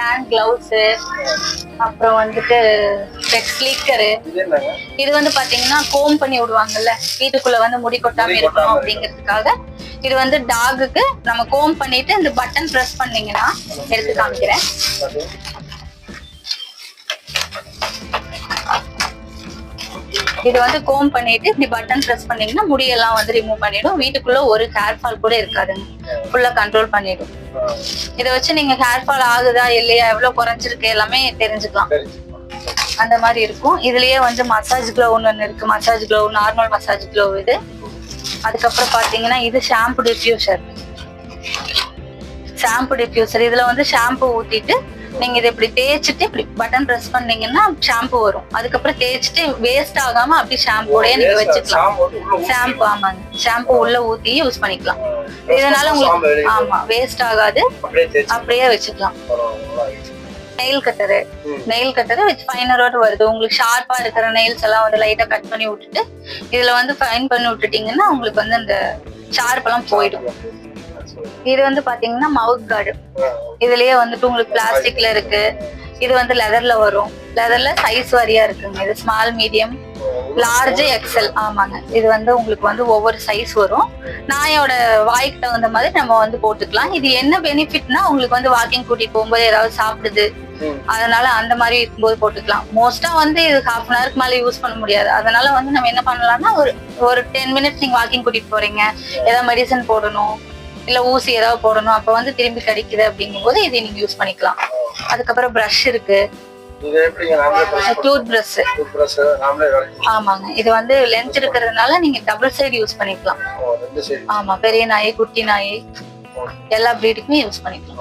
Hand gloves, அப்புறம் வந்துட்டு bed ஸ்லீக்கரு. இது வந்து பாத்தீங்கன்னா கோம் பண்ணி விடுவாங்கல்ல, வீட்டுக்குள்ள வந்து முடி கொட்டாம இருக்கணும் அப்படிங்கிறதுக்காக. இது வந்து டாகுக்கு நம்ம கோம் பண்ணிட்டு இந்த பட்டன் பிரஸ் பண்ணீங்கன்னா எடுத்து காமிக்கிறேன். இது வந்து கோம் பண்ணிட்டு இப்படி பட்டன் பிரஸ் பண்ணீங்கன்னா முடியெல்லாம் வந்து ரிமூவ் பண்ணிடும். வீட்டுக்குள்ள ஒரு ஹேர் ஃபால் கூட இருக்காதுங்க, ஃபுல்லா கண்ட்ரோல் பண்ணிடும். இதை வச்சு நீங்க ஹேர் ஃபால் ஆகுதா இல்லையா, எவ்வளவு குறைஞ்சிருக்கு எல்லாமே தெரிஞ்சுக்கலாம். அந்த மாதிரி இருக்கும். இதுலயே வந்து மசாஜ் க்ளவ் ஒன்று இருக்கு. Massage glove, normal massage glove இது. அதுக்கப்புறம் பாத்தீங்கன்னா இது ஷாம்பு டிஃப்யூசர். ஷாம்பு டிஃப்யூசர் இதுல வந்து ஷாம்பு ஊத்திட்டு நீங்க இதை இப்படி தேய்ச்சிட்டு இப்படி பட்டன் பிரஸ் பண்ணீங்கன்னா ஷாம்பு வரும். அதுக்கப்புறம் தேய்ச்சிட்டு வேஸ்ட் ஆகாம அப்படி ஷாம்போடய நீங்க வச்சுக்கலாம். ஷாம்பு, ஆமாங்க, ஷாம்பு உள்ள ஊத்தி யூஸ் பண்ணிக்கலாம். இதனால உங்களுக்கு ஆமா வேஸ்ட் ஆகாது, அப்படியே வச்சுக்கலாம். நெயில் கட்டரு வித் ஃபைனரோட வருது. உங்களுக்கு ஷார்ப்பா இருக்கிற நெயில்ஸ் எல்லாம் வந்து லைட்டா கட் பண்ணி விட்டுட்டு இதுல வந்து ஃபைன் பண்ணி விட்டுட்டீங்கன்னா உங்களுக்கு வந்து அந்த ஷார்ப் எல்லாம் போயிடும். இது வந்து பாத்தீங்கன்னா மவுத் கார்டு. இதுலயே வந்துட்டு உங்களுக்கு பிளாஸ்டிக்ல இருக்கு. இது வந்து லெதர்ல வரும். லெதர்ல சைஸ் வாரியா இருக்குங்க. இது ஸ்மால், மீடியம், லார்ஜ், எக்ஸல். ஆமாங்க, இது வந்து உங்களுக்கு வந்து ஒவ்வொரு சைஸ் வரும். நாயோட வாய்க்கு தகுந்த மாதிரி நம்ம வந்து போட்டுக்கலாம். இது என்ன பெனிஃபிட்னா உங்களுக்கு வந்து வாக்கிங் கூட்டிட்டு போகும்போது ஏதாவது சாப்பிடுது, அதனால அந்த மாதிரி இருக்கும்போது போட்டுக்கலாம். மோஸ்டா வந்து இது ½ அன் ஹவருக்கு மேல யூஸ் பண்ண முடியாது. அதனால வந்து நம்ம என்ன பண்ணலாம்னா ஒரு 10 மினிட்ஸ் நீங்க வாக்கிங் கூட்டிட்டு போறீங்க, ஏதாவது மெடிசன் போடணும் இல்ல ஊசி ஏதாவது போடணும், அப்ப வந்து திரும்பி கடிக்குது அப்படிங்கும் போது இதை நீங்க யூஸ் பண்ணிக்கலாம். அதுக்கப்புறம் பிரஷ் இருக்கு. Tooth brush. ஆமாங்க, இது வந்து லென்த் இருக்கிறதுனால நீங்க டபுள் சைடு யூஸ் பண்ணிக்கலாம். ஆமா, பெரிய நாய், குட்டி நாய், எல்லா பிரீடுக்குமே யூஸ் பண்ணிக்கலாம்.